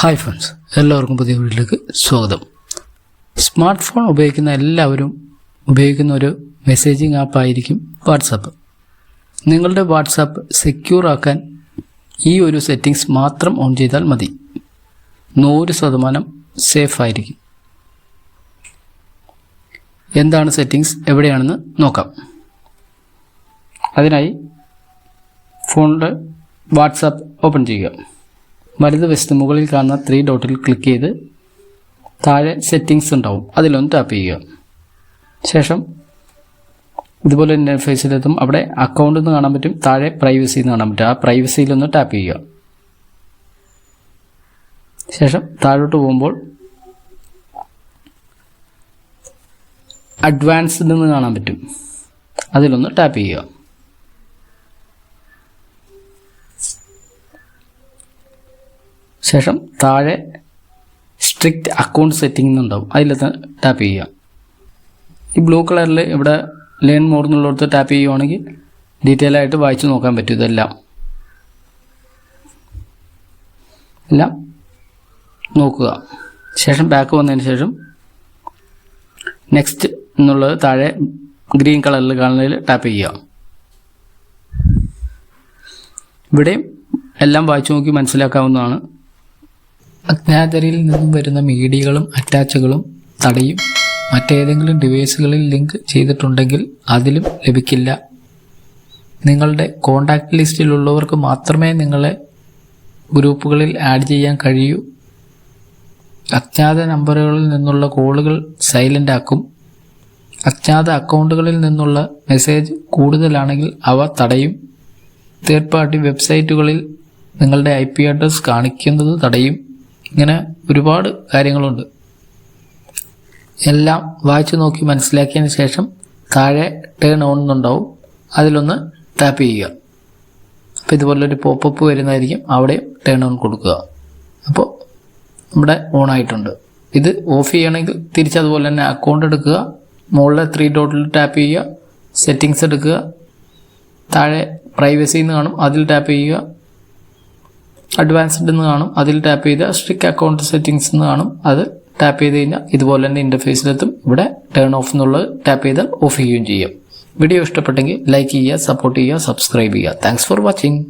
Hi friends, എല്ലാവർക്കും പുതിയ വീഡിയോയിലേക്ക് സ്വാഗതം. സ്മാർട്ട് ഫോൺ ഉപയോഗിക്കുന്ന എല്ലാവരും ഉപയോഗിക്കുന്ന ഒരു മെസ്സേജിങ് ആപ്പായിരിക്കും വാട്സാപ്പ്. നിങ്ങളുടെ വാട്സാപ്പ് സെക്യൂർ ആക്കാൻ ഈ ഒരു സെറ്റിങ്സ് മാത്രം ഓൺ ചെയ്താൽ മതി. 100% സേഫ് ആയിരിക്കും. എന്താണ് സെറ്റിങ്സ്, എവിടെയാണെന്ന് നോക്കാം. അതിനായി ഫോണിൽ വാട്സാപ്പ് ഓപ്പൺ ചെയ്യുക. വലതുവശത്ത് മുകളിൽ കാണുന്ന 3 ഡോട്ടിൽ ക്ലിക്ക് ചെയ്ത് താഴെ സെറ്റിങ്സ് ഉണ്ടാവും, അതിലൊന്ന് ടാപ്പ് ചെയ്യുക. ശേഷം ഇതുപോലെ ഇൻ്റർഫേസിലെത്തും. അവിടെ അക്കൗണ്ട് എന്ന് കാണാൻ പറ്റും, താഴെ പ്രൈവസി എന്ന് കാണാൻ പറ്റും. ആ പ്രൈവസിയിലൊന്ന് ടാപ്പ് ചെയ്യുക. ശേഷം താഴോട്ട് പോകുമ്പോൾ അഡ്വാൻസ്ഡ് എന്ന് കാണാൻ പറ്റും, അതിലൊന്ന് ടാപ്പ് ചെയ്യുക. ശേഷം താഴെ സ്ട്രിക്റ്റ് അക്കൗണ്ട് സെറ്റിംഗ് എന്നുണ്ടാവും, അതിലൊന്ന് ടാപ്പ് ചെയ്യുക. ഈ ബ്ലൂ കളറിൽ ഇവിടെ ലേൺ മോർ എന്നുള്ളിടത്ത് ടാപ്പ് ചെയ്യുവാണെങ്കിൽ ഡീറ്റെയിൽ ആയിട്ട് വായിച്ച് നോക്കാൻ പറ്റും. ഇതെല്ലാം നോക്കുക. ശേഷം ബാക്ക് വന്നതിന് ശേഷം നെക്സ്റ്റ് എന്നുള്ളത് താഴെ ഗ്രീൻ കളറിൽ കാണുന്നതിൽ ടാപ്പ് ചെയ്യുക. ഇവിടെയും എല്ലാം വായിച്ചു നോക്കി മനസ്സിലാക്കാവുന്നതാണ്. അജ്ഞാതരിൽ നിന്നും വരുന്ന മീഡിയകളും അറ്റാച്ചുകളും തടയും. മറ്റേതെങ്കിലും ഡിവൈസുകളിൽ ലിങ്ക് ചെയ്തിട്ടുണ്ടെങ്കിൽ അതിലും ലഭിക്കില്ല. നിങ്ങളുടെ കോൺടാക്റ്റ് ലിസ്റ്റിലുള്ളവർക്ക് മാത്രമേ നിങ്ങളെ ഗ്രൂപ്പുകളിൽ ആഡ് ചെയ്യാൻ കഴിയൂ. അജ്ഞാത നമ്പറുകളിൽ നിന്നുള്ള കോളുകൾ സൈലൻ്റ് ആക്കും. അജ്ഞാത അക്കൗണ്ടുകളിൽ നിന്നുള്ള മെസ്സേജ് കൂടുതലാണെങ്കിൽ അവ തടയും. തേർഡ് പാർട്ടി വെബ്സൈറ്റുകളിൽ നിങ്ങളുടെ IP അഡ്രസ് കാണിക്കുന്നത് തടയും. ഇങ്ങനെ ഒരുപാട് കാര്യങ്ങളുണ്ട്. എല്ലാം വായിച്ചു നോക്കി മനസ്സിലാക്കിയതിന് ശേഷം താഴെ ടേൺ ഓൺ എന്നുണ്ടാവും, അതിലൊന്ന് ടാപ്പ് ചെയ്യുക. അപ്പോൾ ഇതുപോലൊരു പോപ്പപ്പ് വരുന്നതായിരിക്കും, അവിടെ ടേൺ ഓൺ കൊടുക്കുക. അപ്പോൾ നമ്മുടെ ഓൺ ആയിട്ടുണ്ട്. ഇത് ഓഫ് ചെയ്യണമെങ്കിൽ തിരിച്ചതുപോലെ തന്നെ അക്കൗണ്ട് എടുക്കുക, മുകളിലെ 3 ഡോട്ടിൽ ടാപ്പ് ചെയ്യുക, സെറ്റിങ്സ് എടുക്കുക, താഴെ പ്രൈവസി എന്ന് കാണും, അതിൽ ടാപ്പ് ചെയ്യുക. അഡ്വാൻസ്ഡ് എന്ന് കാണും, അതിൽ ടാപ്പ് ചെയ്താൽ സ്ട്രിക്റ്റ് അക്കൗണ്ട് സെറ്റിങ്സ് എന്ന് കാണും, അത് ടാപ്പ് ചെയ്ത് കഴിഞ്ഞാൽ ഇതുപോലെ തന്നെ ഇൻ്റർഫേസിലെത്തും. ഇവിടെ ടേൺ ഓഫ് എന്നുള്ളത് ടാപ്പ് ചെയ്താൽ ഓഫ് ചെയ്യുകയും ചെയ്യാം. വീഡിയോ ഇഷ്ടപ്പെട്ടെങ്കിൽ ലൈക്ക് ചെയ്യുക, സപ്പോർട്ട് ചെയ്യുക, സബ്സ്ക്രൈബ് ചെയ്യുക. Thanks for watching.